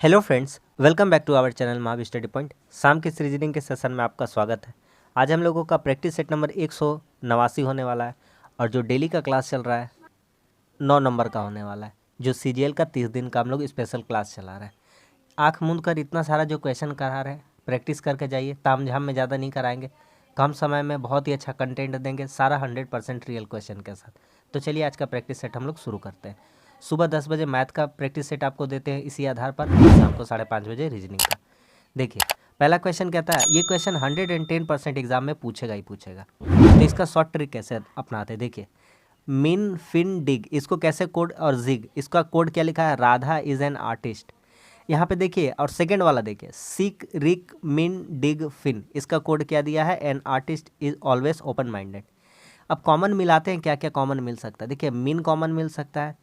Hello friends, welcome back to our channel Mahavi study point. शाम के इस रीजनिंग के सेशन में आपका स्वागत है। आज हम लोगों का प्रैक्टिस सेट नंबर 189 होने वाला है और जो डेली का क्लास चल रहा है 9 नंबर का होने वाला है, जो सीजीएल का 30 दिन का हम लोग स्पेशल क्लास चला रहे हैं। आँख मूंद कर इतना सारा जो क्वेश्चन करा रहे हैं, प्रैक्टिस करके जाइए। तामझाम में ज़्यादा नहीं कराएंगे, कम समय में बहुत ही अच्छा कंटेंट देंगे, सारा 100% रियल क्वेश्चन के साथ। तो चलिए आज का प्रैक्टिस सेट हम लोग शुरू करते हैं। सुबह 10 बजे मैथ का प्रैक्टिस सेट आपको देते हैं इसी आधार पर, शाम को 5:30 बजे रीजनिंग का। देखिए पहला क्वेश्चन कहता है, ये क्वेश्चन 110% एग्जाम में पूछेगा ही पूछेगा। तो इसका शॉर्ट ट्रिक कैसे अपनाते हैं देखिए। मिन फिन डिग, इसको कैसे कोड, और जिग, इसका कोड क्या लिखा है, राधा इज एन आर्टिस्ट। यहाँ पे देखिए, और सेकंड वाला देखिए, सिक रिक मिन डिग फिन, इसका कोड क्या दिया है, an artist is always open minded. अब कॉमन मिलाते हैं, क्या क्या कॉमन मिल सकता है। देखिए मिन कॉमन मिल सकता है,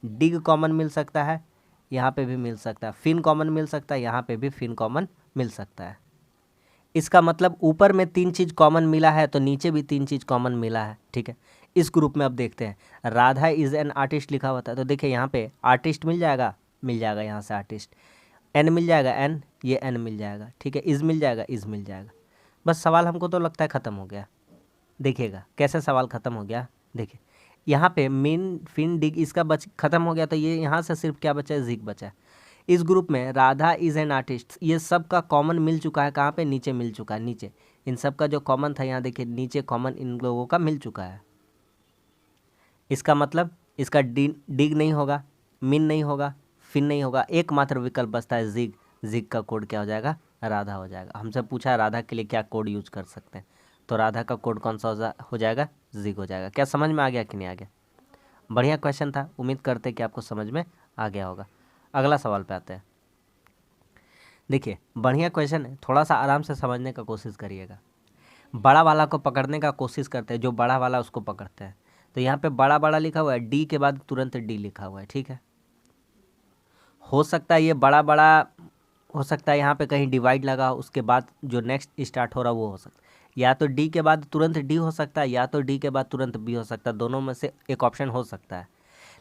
डिग कॉमन मिल सकता है, यहाँ पे भी मिल सकता है, फिन कॉमन मिल सकता है, यहाँ पे भी फिन कॉमन मिल सकता है। इसका मतलब ऊपर में 3 चीज़ कॉमन मिला है तो नीचे भी 3 चीज़ कॉमन मिला है, ठीक है। इस ग्रुप में अब देखते हैं, राधा इज़ एन आर्टिस्ट लिखा हुआ था, तो देखिए यहाँ पे आर्टिस्ट मिल जाएगा यहाँ से आर्टिस्ट, एन मिल जाएगा, एन, ये एन मिल जाएगा, ठीक है, इज़ मिल जाएगा, इज़ मिल जाएगा। बस सवाल हमको तो लगता है ख़त्म हो गया। देखिएगा कैसे सवाल ख़त्म हो गया। देखिए यहाँ पे मिन फिन डिग इसका ख़त्म हो गया, तो ये यहाँ से सिर्फ क्या बचा है, जिग बचा है। इस ग्रुप में राधा इज़ एन आर्टिस्ट, ये सब का कॉमन मिल चुका है, कहाँ पे, नीचे मिल चुका है, नीचे। इन सब का जो कॉमन था यहाँ देखिए नीचे कॉमन इन लोगों का मिल चुका है। इसका मतलब इसका डिग नहीं होगा, मिन नहीं होगा, फिन नहीं होगा, एकमात्र विकल्प बचता है जिग। जिग का कोड क्या हो जाएगा, राधा हो जाएगा। हमसे पूछा है राधा के लिए क्या कोड यूज कर सकते हैं, तो राधा का कोड कौन सा हो जाएगा, जिग हो जाएगा। क्या समझ में आ गया कि नहीं आ गया? बढ़िया क्वेश्चन था, उम्मीद करते हैं कि आपको समझ में आ गया होगा। अगला सवाल पे आते हैं। देखिए बढ़िया क्वेश्चन है, थोड़ा सा आराम से समझने का कोशिश करिएगा। बड़ा वाला को पकड़ने का कोशिश करते हैं, जो बड़ा वाला उसको पकड़ते हैं। तो यहाँ पे बड़ा बड़ा लिखा हुआ है, डी के बाद तुरंत डी लिखा हुआ है, ठीक है। हो सकता है ये बड़ा बड़ा, हो सकता है यहाँ पे कहीं डिवाइड लगा हो, उसके बाद जो नेक्स्ट स्टार्ट हो रहा वो हो सकता है। या तो डी के बाद तुरंत डी हो सकता है, या तो डी के बाद तुरंत बी हो सकता है, दोनों में से एक ऑप्शन हो सकता है।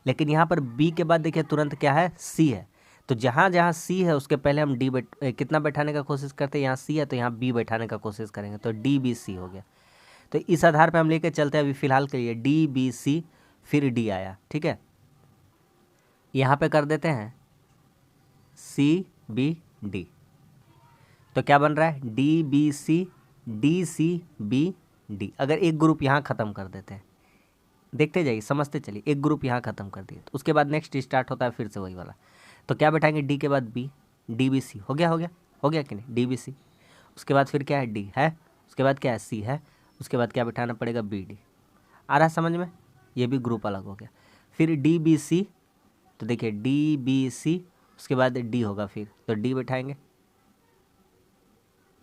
लेकिन यहाँ पर बी के बाद देखिए तुरंत क्या है, सी है। तो जहाँ जहाँ सी है उसके पहले हम कितना बैठाने का कोशिश करते हैं, यहाँ सी है तो यहाँ बी बैठाने का कोशिश करेंगे, तो डी बी सी हो गया। तो इस आधार पर हम लेके चलते हैं अभी फ़िलहाल के लिए, डी बी सी फिर डी आया, ठीक है। यहाँ पे कर देते हैं सी बी डी, तो क्या बन रहा है, D B C D C B D. अगर एक ग्रुप यहाँ ख़त्म कर देते हैं, देखते जाइए समझते चलिए, एक ग्रुप यहाँ ख़त्म कर दिए तो उसके बाद नेक्स्ट स्टार्ट होता है फिर से वही वाला। तो क्या बैठाएंगे, डी के बाद बी, डी बी सी, हो गया कि नहीं, डी बी सी। उसके बाद फिर क्या है, डी है, उसके बाद क्या है, सी है, उसके बाद क्या बैठाना पड़ेगा, बी डी। आ रहा है समझ में, ये भी ग्रुप अलग हो गया। फिर डी बी सी, तो देखिए डी बी सी, उसके बाद डी होगा, फिर तो डी बैठाएंगे,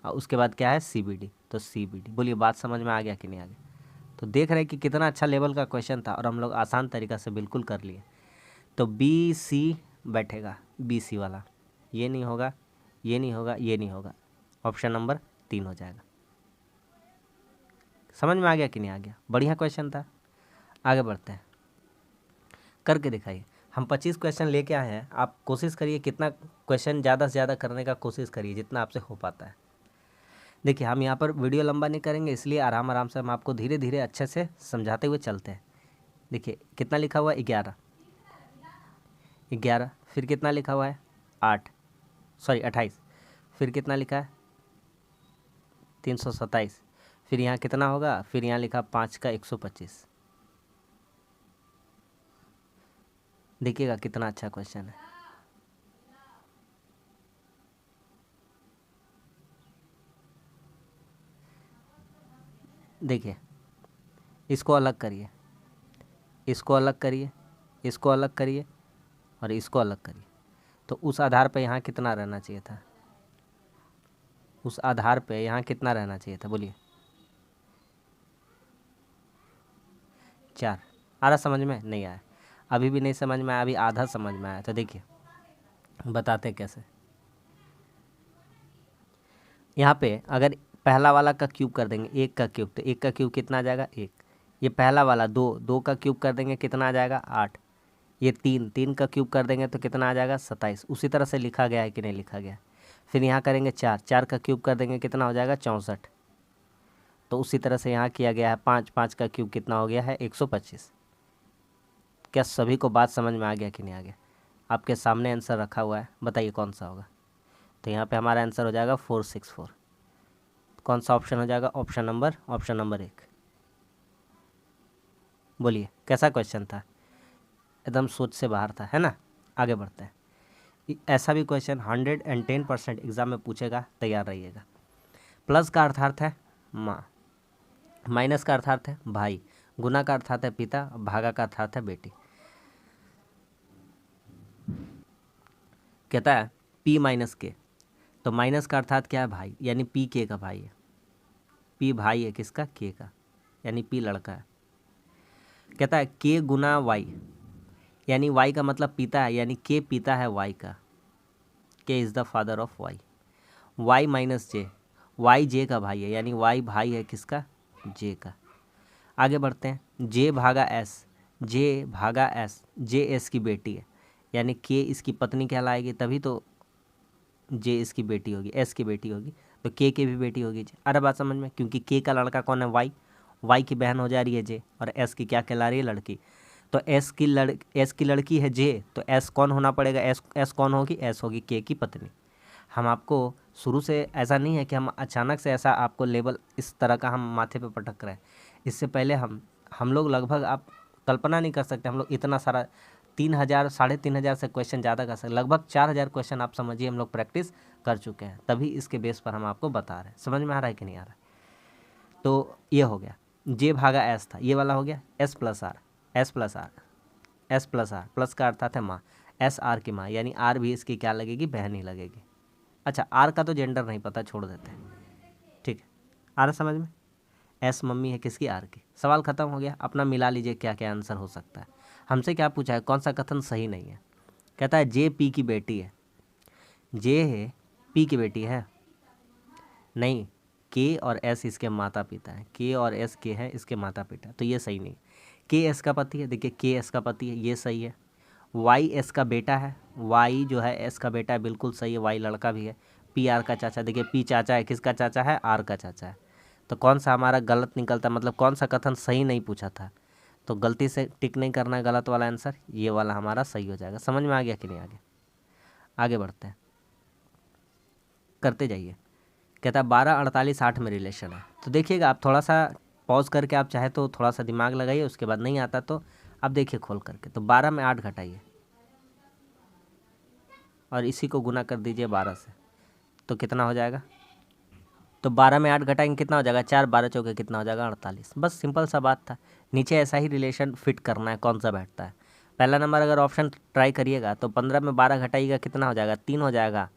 और उसके बाद क्या है, सी बी डी, तो सी बी डी। बोलिए बात समझ में आ गया कि नहीं आ गया? तो देख रहे हैं कि कितना अच्छा लेवल का क्वेश्चन था और हम लोग आसान तरीक़ा से बिल्कुल कर लिए। तो बी सी बैठेगा, बी सी वाला, ये नहीं होगा, ये नहीं होगा, ये नहीं होगा, ऑप्शन नंबर 3 हो जाएगा। समझ में आ गया कि नहीं आ गया? बढ़िया क्वेश्चन था। आगे बढ़ते हैं, करके दिखाइए। हम 25 क्वेश्चन लेके आए हैं, आप कोशिश करिए कितना क्वेश्चन ज़्यादा से ज़्यादा करने का कोशिश करिए, जितना आपसे हो पाता है। देखिए हम यहाँ पर वीडियो लंबा नहीं करेंगे, इसलिए आराम आराम से हम आपको धीरे धीरे अच्छे से समझाते हुए चलते हैं। देखिए कितना लिखा हुआ है, 11, फिर कितना लिखा हुआ है, 28, फिर कितना लिखा है, 327, फिर यहाँ कितना होगा, फिर यहाँ लिखा 5 का 125। देखिएगा कितना अच्छा क्वेश्चन है। देखिए इसको अलग करिए, इसको अलग करिए, इसको अलग करिए और इसको अलग करिए, तो उस आधार पे यहाँ कितना रहना चाहिए था, उस आधार पे यहाँ कितना रहना चाहिए था, बोलिए 4। आ रहा समझ में? नहीं आया, अभी भी नहीं समझ में आया, अभी आधा समझ में आया। तो देखिए बताते कैसे। यहाँ पे अगर पहला वाला का क्यूब कर देंगे, 1 का क्यूब, तो 1 का क्यूब कितना आ जाएगा, 1। ये पहला वाला 2 का क्यूब कर देंगे, कितना आ जाएगा, 8। ये 3 का क्यूब कर देंगे तो कितना आ जाएगा 27। उसी तरह से लिखा गया है कि नहीं लिखा गया। फिर यहाँ करेंगे 4 का क्यूब कर देंगे कितना हो जाएगा 64। तो उसी तरह से यहाँ किया गया है 5 का क्यूब कितना हो गया है 125। क्या सभी को बात समझ में आ गया कि नहीं आ गया? आपके सामने आंसर रखा हुआ है, बताइए कौन सा होगा। तो यहाँ पे हमारा आंसर हो जाएगा 464। कौन सा ऑप्शन हो जाएगा? Option number 1। बोलिए कैसा क्वेश्चन था? एकदम सोच से बाहर था, है ना। आगे बढ़ते हैं। ऐसा भी क्वेश्चन 110% एग्जाम में पूछेगा, तैयार रहिएगा। प्लस का अर्थार्थ है माँ, माइनस का अर्थार्थ है भाई, गुना का अर्थार्थ है पिता, भागा का अर्थार्थ है बेटी। कहता है P माइनस के, तो माइनस का अर्थात क्या है? भाई, यानी P के का भाई है। P भाई है किसका? के का, यानी P लड़का है। कहता है K गुना Y, यानी Y का मतलब पिता है, यानी K पिता है Y का। K is the father of Y। Y minus J, Y J का भाई है, यानी Y भाई है किसका? J का। आगे बढ़ते हैं। J भागा S, J भागा S, J S की बेटी है, यानी K इसकी पत्नी कहलाएगी, तभी तो J इसकी बेटी होगी, S की बेटी होगी, तो K की भी बेटी होगी J। अरे बात समझ में, क्योंकि K का लड़का कौन है? Y की बहन हो जा रही है J, और S की क्या कहला रही है? लड़की। तो S की लड़की है J, तो S कौन होना पड़ेगा? S कौन होगी? S होगी K की पत्नी। हम आपको शुरू से ऐसा नहीं है कि हम अचानक से ऐसा आपको लेबल इस तरह का हम माथे पे पटक रहे हैं। इससे पहले हम लोग लगभग, आप कल्पना नहीं कर सकते, हम लोग इतना सारा 3000 3,500 से क्वेश्चन ज़्यादा कर सकते, लगभग 4000 क्वेश्चन आप समझिए हम लोग प्रैक्टिस कर चुके हैं, तभी इसके बेस पर हम आपको बता रहे हैं। समझ में आ रहा है कि नहीं आ रहा है? तो ये हो गया, J भागा S था, ये वाला हो गया S plus R, S plus R, S plus R. Plus का अर्थात है माँ, S R की माँ, यानी R भी इसकी क्या लगेगी? बहन ही लगेगी। अच्छा, R का तो जेंडर नहीं पता, छोड़ देते हैं, ठीक है। आ रहा समझ में? S मम्मी है किसकी? R की। सवाल खत्म हो गया। अपना मिला लीजिए क्या क्या आंसर हो सकता है। हमसे क्या पूछा है? कौन सा कथन सही नहीं है? कहता है J P की बेटी है। J है P की बेटी है? नहीं, K और S इसके माता पिता हैं। K और S के हैं इसके माता पिता, तो ये सही नहीं। K S का पति है, देखिए K S का पति है, ये सही है। Y S का बेटा है, Y जो है S का बेटा है, बिल्कुल सही है, Y लड़का भी है। P R का चाचा, देखिए P चाचा है, किसका चाचा है? R का चाचा है। तो कौन सा हमारा गलत निकलता, मतलब कौन सा कथन सही नहीं पूछा था? तो गलती से टिक नहीं करना है गलत वाला आंसर, ये वाला हमारा सही हो जाएगा। समझ में आ गया कि नहीं? आगे बढ़ते हैं, करते जाइए। कहता है 12, 48, 8 में रिलेशन है। तो देखिएगा, आप थोड़ा सा पॉज करके, आप चाहे तो थोड़ा सा दिमाग लगाइए, उसके बाद नहीं आता तो आप देखिए खोल करके। तो 12 में 8 घटाइए और इसी को गुना कर दीजिए 12 से, तो कितना हो जाएगा? तो 12 में 8 घटाएंगे कितना हो जाएगा? 4, 12 चौके कितना हो जाएगा? 48। बस सिंपल सा बात था। नीचे ऐसा ही रिलेशन फिट करना है, कौन सा बैठता है। पहला नंबर अगर ऑप्शन ट्राई करिएगा तो 15 में 12 घटाइएगा कितना हो जाएगा? 3 हो जाएगा,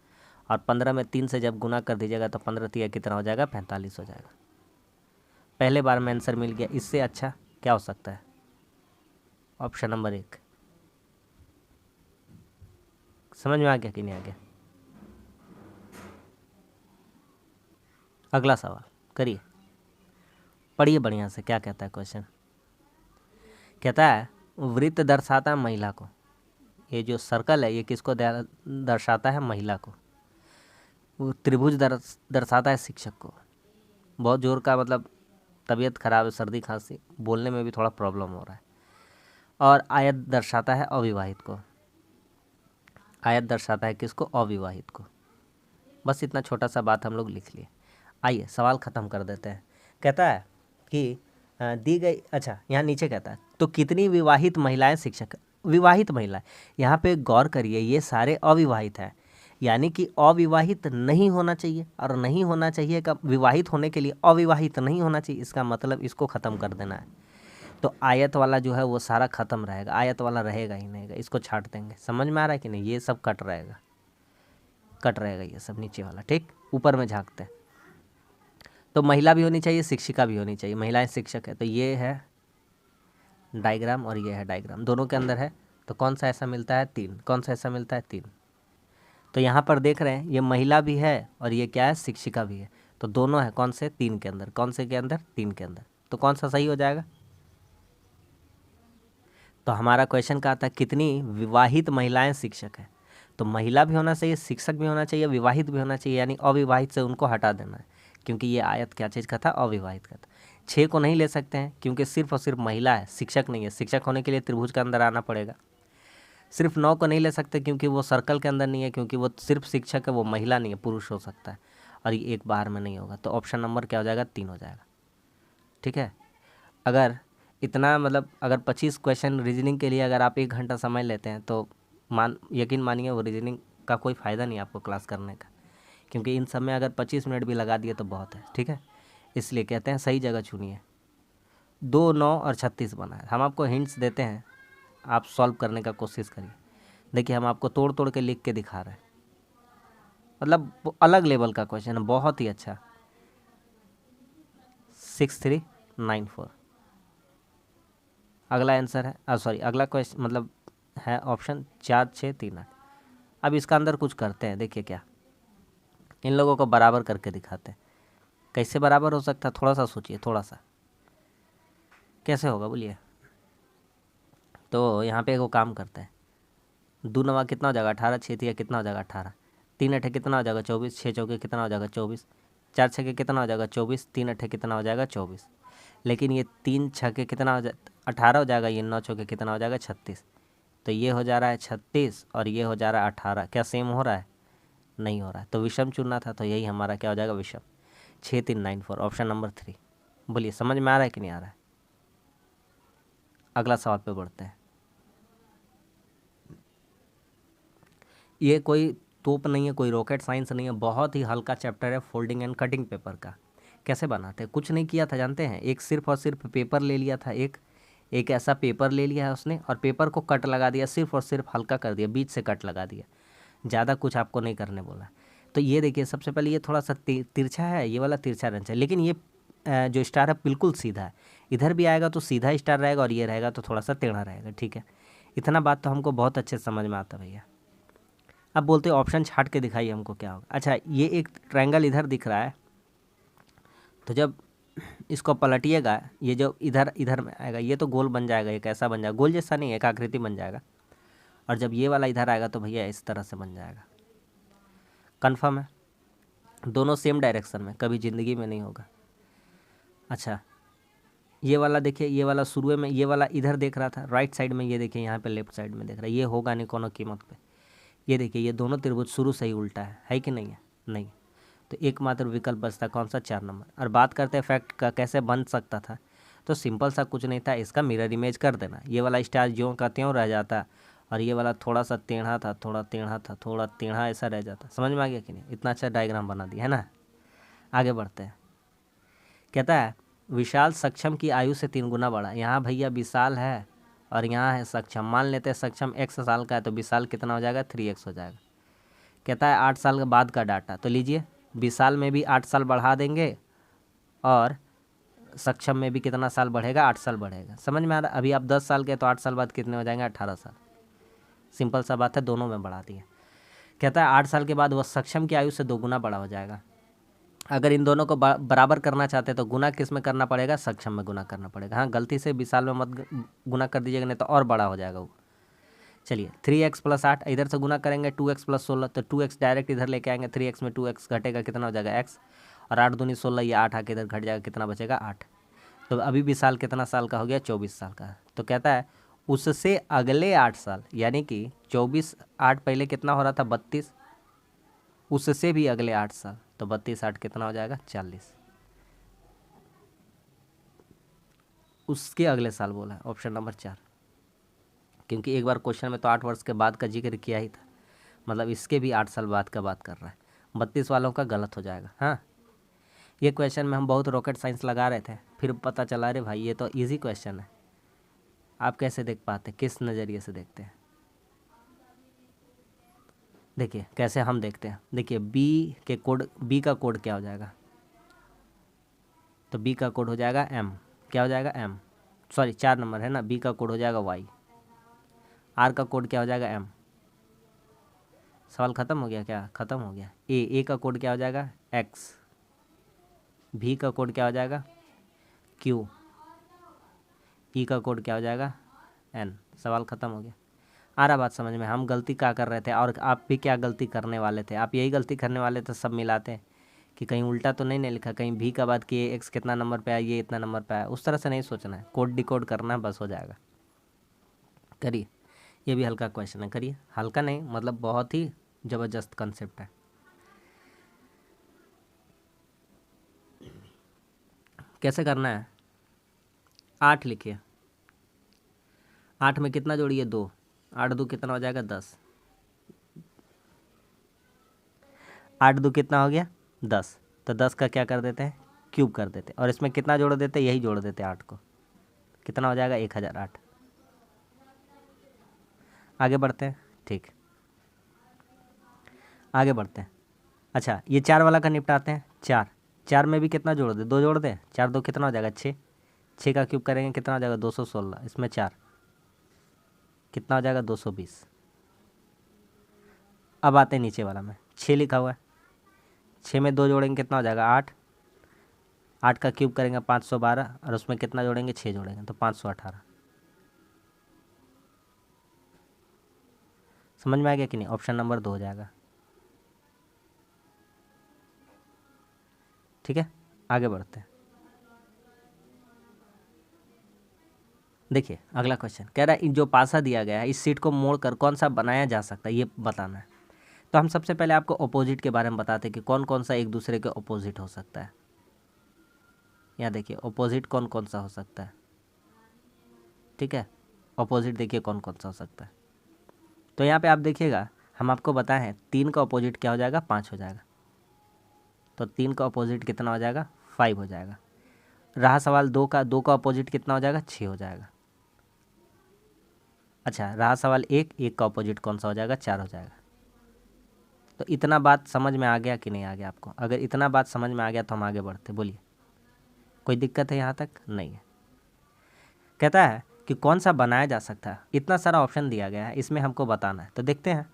और 15 में 3 से जब गुना कर दीजिएगा तो 15 3 कितना हो जाएगा? 45 हो जाएगा। पहले बार में आंसर मिल गया, इससे अच्छा क्या हो सकता है? Option number 1। समझ में आ गया कि नहीं आ गया? अगला सवाल करिए, पढ़िए बढ़िया से, क्या कहता है क्वेश्चन। कहता है वृत्त दर्शाता है महिला को, ये जो सर्कल है ये किसको दर्शाता है? महिला को। वो त्रिभुज दर्शाता है शिक्षक को। बहुत जोर का, मतलब तबीयत खराब है, सर्दी खांसी, बोलने में भी थोड़ा प्रॉब्लम हो रहा है। और आयत दर्शाता है अविवाहित को। आयत दर्शाता है किसको? अविवाहित को। बस इतना छोटा सा बात हम लोग लिख लिए। आइए सवाल ख़त्म कर देते हैं। कहता है कि दी गई, अच्छा यहाँ नीचे कहता है तो कितनी विवाहित महिलाएं शिक्षक? विवाहित महिला, यहाँ पे गौर करिए, ये सारे अविवाहित हैं, यानी कि अविवाहित नहीं होना चाहिए, और नहीं होना चाहिए का विवाहित होने के लिए अविवाहित नहीं होना चाहिए, इसका मतलब इसको ख़त्म कर देना है। तो आयत वाला जो है वो सारा ख़त्म रहेगा, आयत वाला रहेगा ही नहीं, इसको छाट देंगे। समझ में आ रहा है कि नहीं? ये सब कट रहेगा, कट रहेगा ये सब नीचे वाला, ठीक। ऊपर में झांकते हैं तो महिला भी होनी चाहिए, शिक्षिका भी होनी चाहिए, महिलाएं शिक्षक है, तो ये है डायग्राम और ये है डायग्राम, दोनों के अंदर है। तो कौन सा ऐसा मिलता है? 3। कौन सा ऐसा मिलता है? 3। तो यहाँ पर देख रहे हैं ये महिला भी है और ये क्या है? शिक्षिका भी है। तो दोनों है कौन से? 3 के अंदर। कौन से के अंदर? 3 के अंदर। तो कौन सा सही हो जाएगा? तो हमारा क्वेश्चन का था कितनी विवाहित महिलाएं शिक्षक हैं, तो महिला भी होना चाहिए, शिक्षक भी होना चाहिए, विवाहित भी होना चाहिए, यानी अविवाहित से उनको हटा देना है, क्योंकि ये आयत क्या चीज़ का था, अविवाहित का था। 6 को नहीं ले सकते हैं क्योंकि सिर्फ और सिर्फ महिला है, शिक्षक नहीं है, शिक्षक होने के लिए त्रिभुज के अंदर आना पड़ेगा। सिर्फ 9 को नहीं ले सकते क्योंकि वो सर्कल के अंदर नहीं है, क्योंकि वो सिर्फ शिक्षक है, वो महिला नहीं है, पुरुष हो सकता है, और ये एक बार में नहीं होगा। तो ऑप्शन नंबर क्या हो जाएगा, 3 हो जाएगा। ठीक है। अगर इतना मतलब अगर 25 क्वेश्चन रीजनिंग के लिए अगर आप 1 घंटा समय लेते हैं तो यकीन मानिए वो रीजनिंग का कोई फ़ायदा नहीं आपको क्लास करने का, क्योंकि इन सब में अगर 25 मिनट भी लगा दिए तो बहुत है। ठीक है, इसलिए कहते हैं सही जगह चुनिए। 2, 9 और 36 बना है। हम आपको हिंट्स देते हैं, आप सॉल्व करने का कोशिश करिए। देखिए हम आपको तोड़ तोड़ के लिख के दिखा रहे हैं, मतलब वो अलग लेवल का क्वेश्चन है, बहुत ही अच्छा। 6394 अगला आंसर है, सॉरी अगला क्वेश्चन मतलब है ऑप्शन 4638। अब इसका अंदर कुछ करते हैं, देखिए क्या इन लोगों को बराबर करके दिखाते हैं। कैसे बराबर हो सकता है, थोड़ा सा सोचिए, थोड़ा सा कैसे होगा बोलिए। तो यहाँ पे एक वो काम करते हैं, 2 नवा कितना हो जाएगा 18, 6 तिया कितना हो जाएगा 18, 3 अठे कितना हो जाएगा 24, 6 चौके कितना हो जाएगा 24, 4 छके कितना हो जाएगा 24, 3 अठे कितना हो जाएगा 24। लेकिन ये 3 छके कितना हो 18 हो जाएगा, ये 9 चौके कितना हो जाएगा 36। तो ये हो जा रहा है 36 और ये हो जा रहा है 18। क्या सेम हो रहा है, नहीं हो रहा है, तो विषम चुनना था, तो यही हमारा क्या हो जाएगा विषम। 6394 ऑप्शन नंबर 3। बोलिए समझ में आ रहा है कि नहीं आ रहा है। अगला सवाल पे बढ़ते हैं। ये कोई तोप नहीं है, कोई रॉकेट साइंस नहीं है, बहुत ही हल्का चैप्टर है फोल्डिंग एंड कटिंग पेपर का। कैसे बनाते हैं, कुछ नहीं किया था जानते हैं, एक सिर्फ और सिर्फ पेपर ले लिया था, एक ऐसा पेपर ले लिया है उसने और पेपर को कट लगा दिया, सिर्फ और सिर्फ हल्का कर दिया, बीच से कट लगा दिया, ज़्यादा कुछ आपको नहीं करने बोला। तो ये देखिए सबसे पहले ये थोड़ा सा तिरछा है, ये वाला तिरछा रंच है, लेकिन ये जो स्टार है बिल्कुल सीधा है, इधर भी आएगा तो सीधा स्टार रहेगा और ये रहेगा तो थोड़ा सा टेढ़ा रहेगा। ठीक है, इतना बात तो हमको बहुत अच्छे से समझ में आता भैया। अब बोलते ऑप्शन छाट के दिखाइए हमको क्या होगा। अच्छा ये एक ट्रायंगल इधर दिख रहा है, तो जब इसको पलटिएगा, ये जो इधर इधर में आएगा ये तो गोल बन जाएगा, एक ऐसा बन जाएगा, गोल जैसा नहीं एक आकृति बन जाएगा, और जब ये वाला इधर आएगा तो भैया इस तरह से बन जाएगा। कन्फर्म है, दोनों सेम डायरेक्शन में, कभी ज़िंदगी में नहीं होगा। अच्छा ये वाला देखिए, ये वाला शुरू में ये वाला इधर देख रहा था राइट साइड में, ये देखिए यहाँ पे लेफ्ट साइड में देख रहा है, ये होगा नहीं कोनो कीमत पे। ये देखिए ये दोनों त्रिभुज शुरू से ही उल्टा है कि नहीं है, नहीं। तो एकमात्र विकल्प बचता कौन सा, 4 नंबर। और बात करते हैं फैक्ट का कैसे बन सकता था, तो सिंपल सा कुछ नहीं था, इसका मिरर इमेज कर देना, ये वाला स्टार ज्यों का त्यों रह जाता और ये वाला थोड़ा सा टेढ़ा था, थोड़ा टेढ़ा था, थोड़ा टेढ़ा ऐसा रह जाता। समझ में आ गया कि नहीं, इतना अच्छा डायग्राम बना दिया है ना। आगे बढ़ते हैं, कहता है विशाल सक्षम की आयु से 3 गुना बड़ा। यहाँ भैया विशाल है और यहाँ है सक्षम, मान लेते हैं सक्षम x साल का है तो विशाल कितना हो जाएगा 3x हो जाएगा। कहता है 8 साल के बाद का डाटा, तो लीजिए विशाल में भी 8 साल बढ़ा देंगे और सक्षम में भी कितना साल बढ़ेगा, 8 साल बढ़ेगा। समझ में आ रहा, अभी आप 10 साल के तो 8 साल बाद कितने हो जाएंगे, 18 साल। सिंपल सा बात है, दोनों में बढ़ा दिया। कहता है 8 साल के बाद वह सक्षम की आयु से 2 गुना बड़ा हो जाएगा। अगर इन दोनों को बराबर करना चाहते हैं तो गुना किस में करना पड़ेगा, सक्षम में गुना करना पड़ेगा। हाँ गलती से विशाल में मत गुना कर दीजिएगा, नहीं तो और बड़ा हो जाएगा वो। चलिए 3x + 8 इधर से गुना करेंगे, 2x + 16, तो 2x डायरेक्ट इधर लेके आएंगे, 3x में 2x घटेगा कितना हो जाएगा x, और 8 दूनी 16, ये 8 आके इधर घट जाएगा, कितना बचेगा 8। तो अभी विशाल कितना साल का हो गया, 24 साल का। तो कहता है उससे अगले 8 साल, यानी कि 24 8 पहले कितना हो रहा था 32, उससे भी अगले 8 साल, तो 32 8 कितना हो जाएगा 40। उसके अगले साल बोला है ऑप्शन नंबर 4, क्योंकि एक बार क्वेश्चन में तो 8 वर्ष के बाद का जिक्र किया ही था, मतलब इसके भी 8 साल बाद का बात कर रहा है। 32 वालों का गलत हो जाएगा। हाँ ये क्वेश्चन में हम बहुत रॉकेट साइंस लगा रहे थे, फिर पता चला अरे भाई ये तो इजी क्वेश्चन है। आप कैसे देख पाते, किस नज़रिए से देखते हैं, देखिए कैसे हम देखते हैं। देखिए बी का कोड क्या हो जाएगा, तो बी का कोड हो जाएगा एम, क्या हो जाएगा एम, सॉरी 4 नंबर है ना, बी का कोड हो जाएगा वाई, आर का कोड क्या हो जाएगा एम। सवाल ख़त्म हो गया क्या, ख़त्म हो गया। ए का कोड क्या हो जाएगा एक्स, भी का कोड क्या हो जाएगा क्यू, ई का कोड क्या हो जाएगा एन। सवाल ख़त्म हो गया। आ रहा बात समझ में? हम गलती क्या कर रहे थे और आप भी क्या गलती करने वाले थे? आप यही गलती करने वाले थे सब मिलाते कि कहीं उल्टा तो नहीं लिखा, कहीं भी का बाद कि ये एक्स कितना नंबर पे आया, ये इतना नंबर पे आया, उस तरह से नहीं सोचना है। कोड डिकोड करना है, बस हो जाएगा। करिए, ये भी हल्का क्वेश्चन है, करिए। हल्का नहीं मतलब बहुत ही ज़बरदस्त कंसेप्ट है। कैसे करना है? 8 लिखिए। 8 में कितना जोड़िए? 2। 8 2 कितना हो जाएगा? 10। 8 2 कितना हो गया? 10। तो 10 का क्या कर देते हैं? क्यूब कर देते हैं। और इसमें कितना जोड़ देते हैं? यही जोड़ देते हैं 8 को। कितना हो जाएगा? 1008। आगे बढ़ते हैं। ठीक, आगे बढ़ते हैं। अच्छा, ये 4 वाला का निपटाते हैं। 4 में भी कितना जोड़ दे? 2 जोड़ दे। 4 2 कितना हो जाएगा? 6। 6 का क्यूब करेंगे कितना हो जाएगा? 216। इसमें 4 कितना हो जाएगा? 220। अब आते हैं नीचे वाला में। 6 लिखा हुआ है। 6 में 2 जोड़ेंगे कितना हो जाएगा? 8। 8 का क्यूब करेंगे 512, और उसमें कितना जोड़ेंगे? 6 जोड़ेंगे तो 518। समझ में आ गया कि नहीं? ऑप्शन नंबर 2 हो जाएगा। ठीक है, आगे बढ़ते हैं। देखिए अगला क्वेश्चन कह रहा है जो पासा दिया गया है इस सीट को मोड़कर कौन सा बनाया जा सकता है, ये बताना है। तो हम सबसे पहले आपको अपोजिट के बारे में बताते हैं कि कौन कौन सा एक दूसरे के अपोजिट हो सकता है। यहाँ देखिए अपोजिट कौन कौन सा हो सकता है। ठीक है, अपोजिट देखिए कौन कौन सा हो सकता है। तो यहाँ पे आप देखिएगा, हम आपको बताए हैं 3 का अपोजिट क्या हो जाएगा? 5 हो जाएगा। तो 3 का अपोजिट कितना हो जाएगा? 5 हो जाएगा। रहा सवाल 2 का अपोजिट कितना हो जाएगा? 6 हो जाएगा। अच्छा, रहा सवाल 1 का अपोजिट कौन सा हो जाएगा? 4 हो जाएगा। तो इतना बात समझ में आ गया कि नहीं आ गया आपको? अगर इतना बात समझ में आ गया तो हम आगे बढ़ते। बोलिए, कोई दिक्कत है यहाँ तक? नहीं है। कहता है कि कौन सा बनाया जा सकता है। इतना सारा ऑप्शन दिया गया है, इसमें हमको बताना है। तो देखते हैं।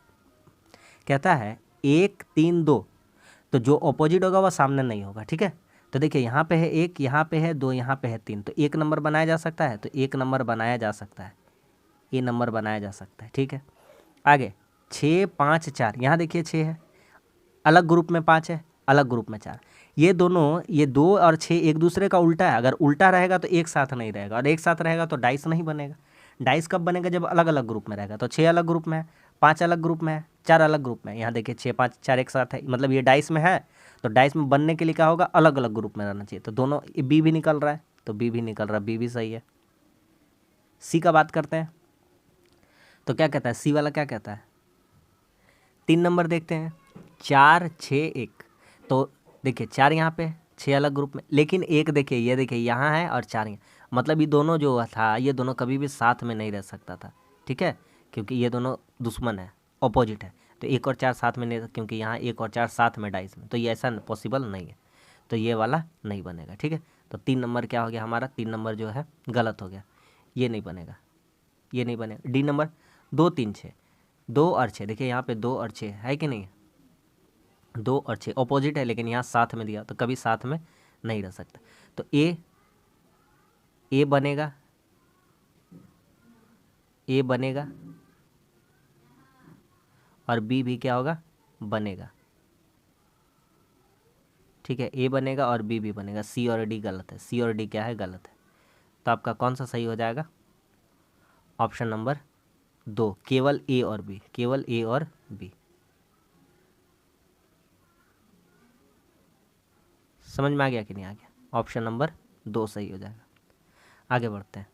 कहता है 1 3 2, तो जो ऑपोजिट होगा वह सामने नहीं होगा। ठीक है, तो देखिए यहाँ पे है 1, यहाँ पे है 2, यहाँ पे है 3, तो 1 नंबर बनाया जा सकता है। तो 1 नंबर बनाया जा सकता है, ये नंबर बनाया जा सकता है। ठीक है, आगे 6 5 4, यहाँ देखिए 6 है, अलग ग्रुप में 5 है, अलग ग्रुप में 4। ये दोनों, ये 2 और 6 एक दूसरे का उल्टा है। अगर उल्टा रहेगा तो एक साथ नहीं रहेगा, और एक साथ रहेगा तो डाइस नहीं बनेगा। डाइस कब बनेगा? जब अलग अलग ग्रुप में रहेगा। तो 6 अलग ग्रुप में है, 5 अलग ग्रुप में है, 4 अलग ग्रुप में है। यहाँ देखिए 6 5 4 एक साथ है, मतलब ये डाइस में है। तो डाइस में बनने के लिए क्या होगा? अलग अलग ग्रुप में रहना चाहिए। तो दोनों, बी भी निकल रहा है, तो बी भी निकल रहा है, बी भी सही है। सी का बात करते हैं। तो क्या कहता है सी वाला? क्या कहता है? 3 नंबर देखते हैं, 4 6 1। तो देखिए 4 यहाँ पे, 6 अलग ग्रुप में, लेकिन एक देखिए, ये देखिए यहाँ है और 4 यहाँ। मतलब ये दोनों जो था, ये दोनों कभी भी साथ में नहीं रह सकता था। ठीक है, क्योंकि ये दोनों दुश्मन है, अपोजिट है। तो 1 और 4 साथ में नहीं, क्योंकि यहाँ 1 और 4 साथ में डाइस में, तो ये ऐसा पॉसिबल नहीं है। तो ये वाला नहीं बनेगा। ठीक है, तो 3 नंबर क्या हो गया हमारा? 3 नंबर जो है गलत हो गया, ये नहीं बनेगा, ये नहीं बनेगा। डी नंबर 2 3 6, 2 और 6, देखिए यहाँ पे 2 और 6 है कि नहीं? 2 और 6 ऑपोजिट है, लेकिन यहाँ साथ में दिया, तो कभी साथ में नहीं रह सकता। तो ए बनेगा, ए बनेगा, और बी भी क्या होगा? बनेगा। ठीक है, ए बनेगा और बी भी बनेगा। सी और डी गलत है, सी और डी क्या है? गलत है। तो आपका कौन सा सही हो जाएगा? ऑप्शन नंबर 2, केवल ए और बी, केवल ए और बी। समझ में आ गया कि नहीं आ गया? ऑप्शन नंबर 2 सही हो जाएगा। आगे बढ़ते हैं।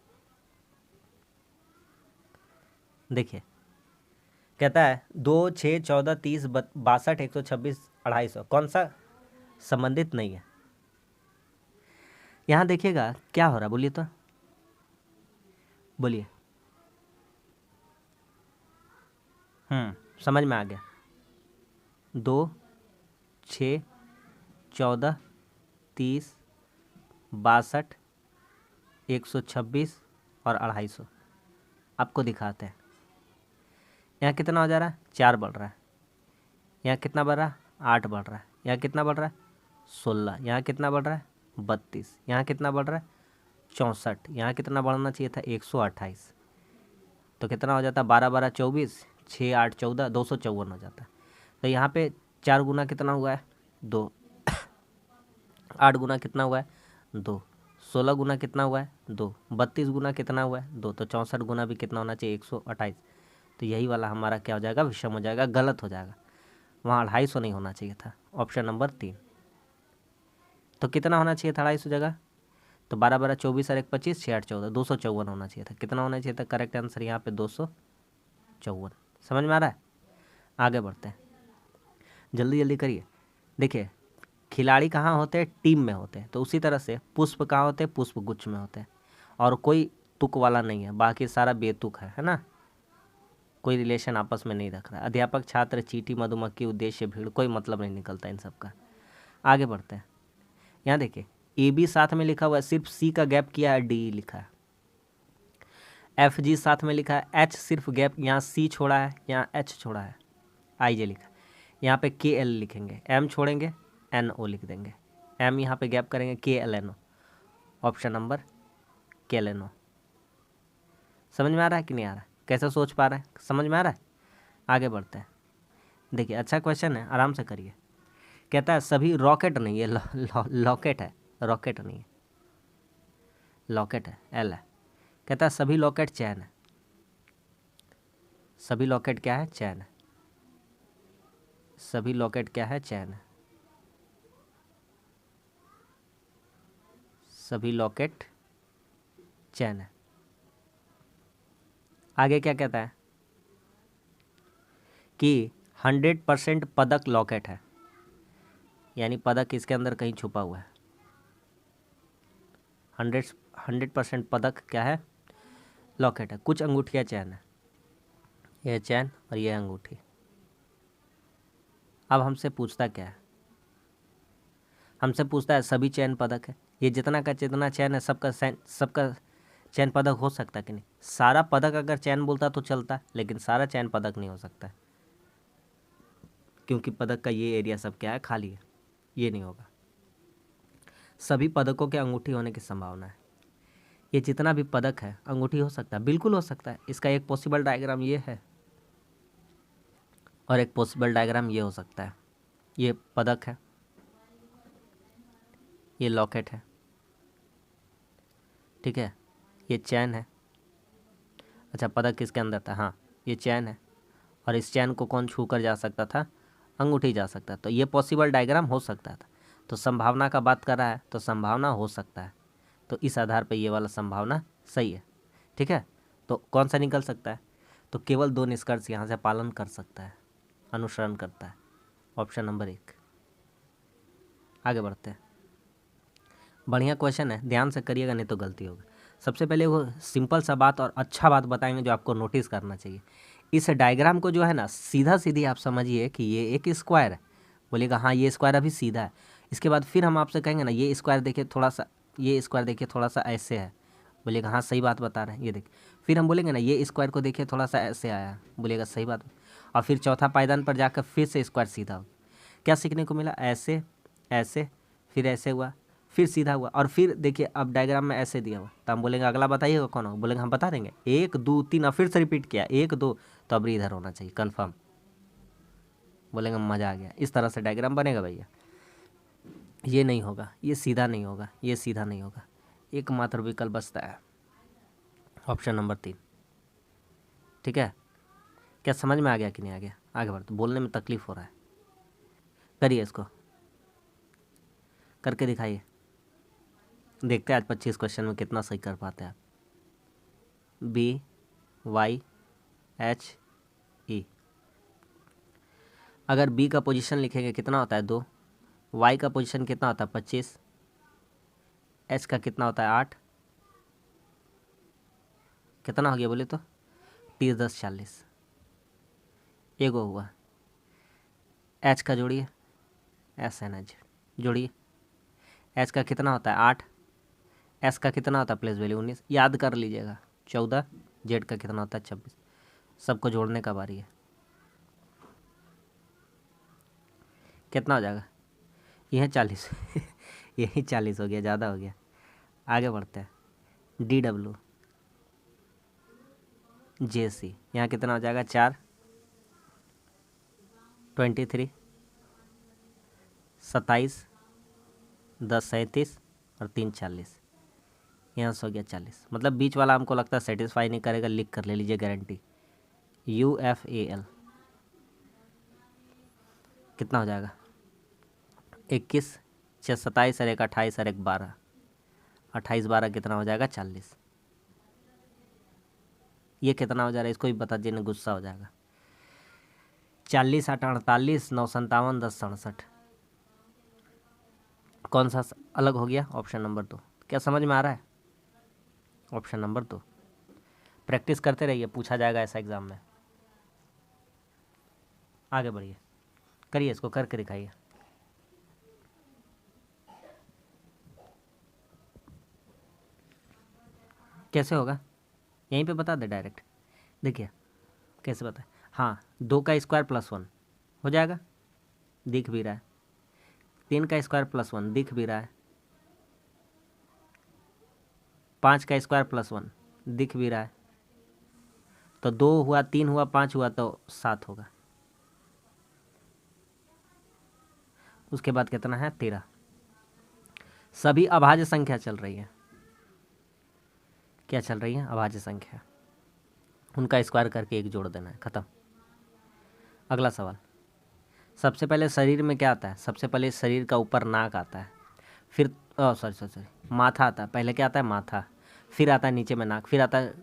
देखिए कहता है 2 6 14 30 62 126 250, कौन सा संबंधित नहीं है? यहाँ देखिएगा क्या हो रहा है, बोलिए तो, बोलिए। समझ में आ गया। 2 6 14 30 62 126 और 250 आपको दिखाते हैं। यहाँ कितना हो जा रहा है? 4 बढ़ रहा है। यहाँ कितना बढ़ रहा है? 8 बढ़ रहा है। यहाँ कितना बढ़ रहा है? 16। यहाँ कितना बढ़ रहा है? 32। यहाँ कितना बढ़ रहा है? 64। यहाँ कितना बढ़ना चाहिए था? 128। तो कितना हो जाता है, 12 12 24, 6 8 14, 254 हो जाता है। तो यहाँ पे 4 गुना कितना हुआ है, 2, 8 गुना कितना हुआ है, 2, 16 गुना कितना हुआ है, 2, 32 गुना कितना हुआ है, 2, तो 64 गुना भी कितना होना चाहिए, 128। तो यही वाला हमारा क्या हो जाएगा, विषम हो जाएगा, गलत हो जाएगा, वहाँ 250 नहीं होना चाहिए था, ऑप्शन नंबर 3। तो कितना होना चाहिए था 250 जगह, तो 12 12 24 और 1 25, 6 8 14, 254 होना चाहिए था। कितना होना चाहिए था, करेक्ट आंसर यहाँ पे 254। समझ में आ रहा है? आगे बढ़ते हैं, जल्दी जल्दी करिए। देखिए खिलाड़ी कहाँ होते हैं, टीम में होते हैं, तो उसी तरह से पुष्प कहाँ होते हैं, पुष्प गुच्छ में होते हैं, और कोई तुक वाला नहीं है, बाकी सारा बेतुक है ना, कोई रिलेशन आपस में नहीं रख रहा। अध्यापक छात्र चींटी मधुमक्खी उद्देश्य भीड़, कोई मतलब नहीं निकलता इन सब का। आगे बढ़ते हैं, यहाँ देखिए ए बी साथ में लिखा हुआ है, सिर्फ सी का गैप किया है, डी लिखा है। एफ जी साथ में लिखा है, एच सिर्फ गैप, यहाँ सी छोड़ा है, यहाँ एच छोड़ा है, आई जे लिखा है। यहाँ पे के एल लिखेंगे, एम छोड़ेंगे, एन ओ लिख देंगे, एम यहाँ पे गैप करेंगे, K L N O, option number K L N O. समझ में आ रहा है कि नहीं आ रहा है, कैसे सोच पा रहे हैं, समझ में आ रहा है? आगे बढ़ते हैं, देखिए अच्छा क्वेश्चन है, आराम से करिए। कहता है सभी रॉकेट नहीं है, लॉकेट है, रॉकेट नहीं है, लॉकेट है, एल है। कहता है सभी लॉकेट चैन है, सभी लॉकेट क्या है, चैन है, सभी लॉकेट क्या है, चैन है, सभी लॉकेट चैन है। आगे क्या कहता है कि 100% पदक लॉकेट है, यानी पदक इसके अंदर कहीं छुपा हुआ है। 100% पदक क्या है, लॉकेट है। कुछ अंगूठियाँ चैन है, यह चैन और यह अंगूठी। अब हमसे पूछता क्या है, हमसे पूछता है सभी चैन पदक है, ये जितना का जितना चैन है सबका चैन पदक हो सकता है कि नहीं। सारा पदक अगर चैन बोलता तो चलता, लेकिन सारा चैन पदक नहीं हो सकता, क्योंकि पदक का ये एरिया सब क्या है, खाली है, ये नहीं होगा। सभी पदकों के अंगूठी होने की संभावना है, ये जितना भी पदक है अंगूठी हो सकता है, बिल्कुल हो सकता है। इसका एक पॉसिबल डायग्राम ये है और एक पॉसिबल डायग्राम ये हो सकता है। ये पदक है, ये लॉकेट है, ठीक है, ये चैन है। अच्छा पदक किसके अंदर था, हाँ ये चैन है, और इस चैन को कौन छू कर जा सकता था, अंगूठी जा सकता, तो ये पॉसिबल डायग्राम हो सकता था। तो संभावना का बात कर रहा है, तो संभावना हो सकता है, तो इस आधार पर ये वाला संभावना सही है, ठीक है। तो कौन सा निकल सकता है, तो केवल 2 निष्कर्ष यहाँ से पालन कर सकता है, अनुसरण करता है, ऑप्शन नंबर 1। आगे बढ़ते हैं, बढ़िया क्वेश्चन है, ध्यान से करिएगा नहीं तो गलती होगी। सबसे पहले वो सिंपल सा बात और अच्छा बात बताएंगे जो आपको नोटिस करना चाहिए। इस डायग्राम को जो है ना सीधा सीधी आप समझिए कि ये एक स्क्वायर है, बोलिएगा हाँ ये स्क्वायर अभी सीधा है। इसके बाद फिर हम आपसे कहेंगे ना ये स्क्वायर देखिए थोड़ा सा, ये स्क्वायर देखिए थोड़ा सा ऐसे है, बोलिएगा हाँ सही बात बता रहे हैं, ये देखिए। फिर हम बोलेंगे ना ये स्क्वायर को देखिए थोड़ा सा ऐसे आया, बोलिएगा सही बात। और फिर चौथा पायदान पर जाकर फिर से स्क्वायर सीधा हो, क्या सीखने को मिला, ऐसे ऐसे, फिर ऐसे हुआ, फिर सीधा हुआ, और फिर देखिए अब डायग्राम में ऐसे दिया हुआ, तो हम बोलेंगे अगला बताइएगा कौन हो, बोलेंगे हम बता देंगे 1 2 3, और फिर से रिपीट किया 1 2, तो अब इधर होना चाहिए कंफर्म, बोलेंगे मज़ा आ गया। इस तरह से डायग्राम बनेगा भैया। ये नहीं होगा, ये सीधा नहीं होगा, ये सीधा नहीं होगा, एकमात्र विकल्प बचता है ऑप्शन नंबर 3, ठीक है। क्या समझ में आ गया कि नहीं आ गया? आगे बढ़ते, बोलने में तकलीफ हो रहा है, करिए इसको, करके दिखाइए, देखते हैं आज 25 क्वेश्चन में कितना सही कर पाते हैं आप। बी वाई एच ई, अगर बी का पोजीशन लिखेंगे कितना होता है 2, वाई का पोजीशन कितना होता है 25, एच का कितना होता है 8, कितना हो गया बोले तो 30 10 40, एगो हुआ। एच का जोड़िए, एस एन एच जोड़िए, एच का कितना होता है 8, एस का कितना होता है प्लेस वैल्यू 19, याद कर लीजिएगा 14, जेड का कितना होता है 26, सबको जोड़ने का बारी है, कितना हो जाएगा, यह 40 यही 40 हो गया, ज़्यादा हो गया। आगे बढ़ते हैं, डी डब्ल्यू, JC, यहाँ कितना हो जाएगा 4, 23, 27, 10 37 और 3 40, यहाँ से हो गया 40। मतलब बीच वाला हमको लगता है सेटिस्फाई नहीं करेगा, लिख कर ले लीजिए गारंटी। UFAL कितना हो जाएगा 21, 6 27 और 1 28 और 1 12, 28 12 कितना हो जाएगा 40। ये कितना हो जा रहा है इसको भी बता दीजिए, गुस्सा हो जाएगा। 40 8 48 9 57 10 67, कौन सा अलग हो गया? Option number 2। क्या समझ में आ रहा है? Option number 2। प्रैक्टिस करते रहिए, पूछा जाएगा ऐसा एग्जाम में। आगे बढ़िए, करिए, इसको करके दिखाइए। कैसे होगा यहीं पे बता दे डायरेक्ट। देखिए कैसे बताए। हाँ, 2 का स्क्वायर प्लस 1 हो जाएगा, दिख भी रहा है। 3 का स्क्वायर प्लस 1 दिख भी रहा है। 5 का स्क्वायर प्लस 1 दिख भी रहा है। तो 2 हुआ, 3 हुआ, 5 हुआ तो 7 होगा। उसके बाद कितना है 13। सभी अभाज्य संख्या चल रही है। क्या चल रही है? अभाज्य संख्या। उनका स्क्वायर करके 1 जोड़ देना है, ख़त्म। अगला सवाल। सबसे पहले शरीर में क्या आता है? सबसे पहले शरीर का ऊपर नाक आता है, फिर सॉरी माथा आता है। पहले क्या आता है? माथा, फिर आता है नीचे में नाक, फिर आता है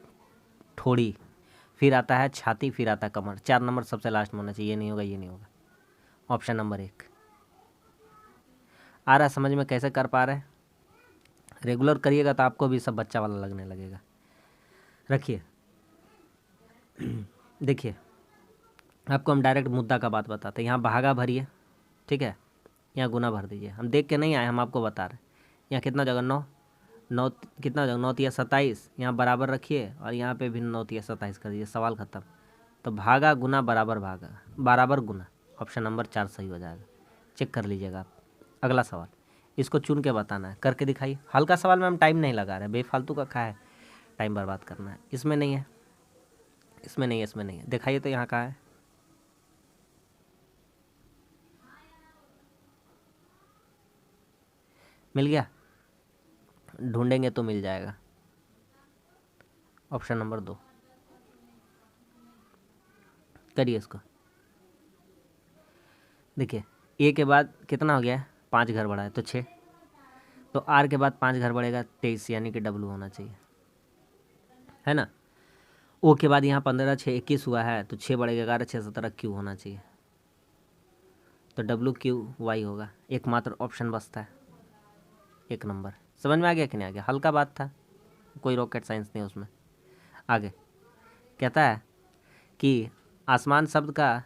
ठोड़ी, फिर आता है छाती, फिर आता है कमर। 4 नंबर सबसे लास्ट में होना चाहिए। ये नहीं होगा, ये नहीं होगा। ऑप्शन नंबर 1 आ रहा है समझ में? कैसे कर पा रहे हैं? रेगुलर करिएगा तो आपको भी सब बच्चा वाला लगने लगेगा। रखिए देखिए, आपको हम डायरेक्ट मुद्दा का बात बताते हैं। यहाँ भागा भरिए, ठीक है, यहाँ गुना भर दीजिए। हम देख के नहीं आए, हम आपको बता रहे हैं। यहाँ कितना जगह 9 9 कितना जगह 9 तिया 27, यहाँ बराबर रखिए और यहाँ पे भी 9 तिया 27 कर दीजिए, सवाल ख़त्म। तो भागा गुना बराबर भागा बराबर गुना, ऑप्शन नंबर 4 सही हो जाएगा। चेक कर लीजिएगा आप। अगला सवाल, इसको चुन के बताना है, करके दिखाइए। हल्का सवाल में हम टाइम नहीं लगा रहे, बेफालतू का खा है टाइम बर्बाद करना है। इसमें नहीं है, इसमें नहीं है, इसमें नहीं है। दिखाइए तो यहाँ कहाँ है? मिल गया? ढूंढेंगे तो मिल जाएगा। ऑप्शन नंबर 2 करिए इसको। देखिए, ए के बाद कितना हो गया है? 5 घर बढ़ा है तो 6, तो आर के बाद 5 घर बढ़ेगा 23, यानी कि डब्लू होना चाहिए, है ना। ओ के बाद यहाँ 15 6 21 हुआ है, तो 6 बढ़ेगा 11 6 17 क्यू होना चाहिए। तो WQY होगा। एकमात्र ऑप्शन बचता है 1 नंबर। समझ में आ गया कि नहीं आ गया? हल्का बात था, कोई रॉकेट साइंस नहीं उसमें। आगे कहता है कि आसमान शब्द का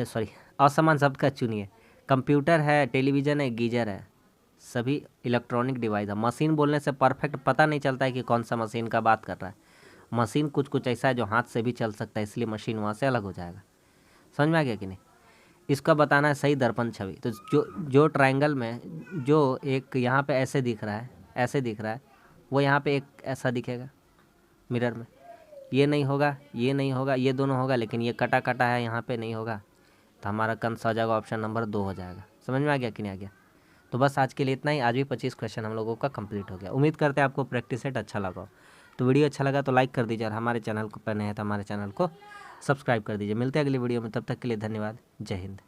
सॉरी असमान शब्द का चुनिए। कंप्यूटर है, टेलीविज़न है, गीजर है, सभी इलेक्ट्रॉनिक डिवाइस है। मशीन बोलने से परफेक्ट पता नहीं चलता है कि कौन सा मशीन का बात कर रहा है। मशीन कुछ कुछ ऐसा है जो हाथ से भी चल सकता है, इसलिए मशीन वहाँ से अलग हो जाएगा। समझ में आ गया कि नहीं? इसका बताना है सही दर्पण छवि। तो जो ट्रायंगल में जो एक यहाँ पे ऐसे दिख रहा है, ऐसे दिख रहा है, वो यहाँ पे एक ऐसा दिखेगा मिरर में। ये नहीं होगा, ये नहीं होगा, ये दोनों होगा, लेकिन ये कटा कटा है, यहाँ पे नहीं होगा। तो हमारा कंस हो जाएगा, ऑप्शन नंबर 2 हो जाएगा। समझ में आ गया कि नहीं आ गया? तो बस आज के लिए इतना ही। आज भी 25 क्वेश्चन हम लोगों का कंप्लीट हो गया। उम्मीद करते हैं आपको प्रैक्टिस सेट अच्छा लगा हो। तो वीडियो अच्छा लगा तो लाइक कर दीजिए, और हमारे चैनल को पर नए हैं तो हमारे चैनल को सब्सक्राइब कर दीजिए। मिलते हैं अगली वीडियो में, तब तक के लिए धन्यवाद। जय हिंद।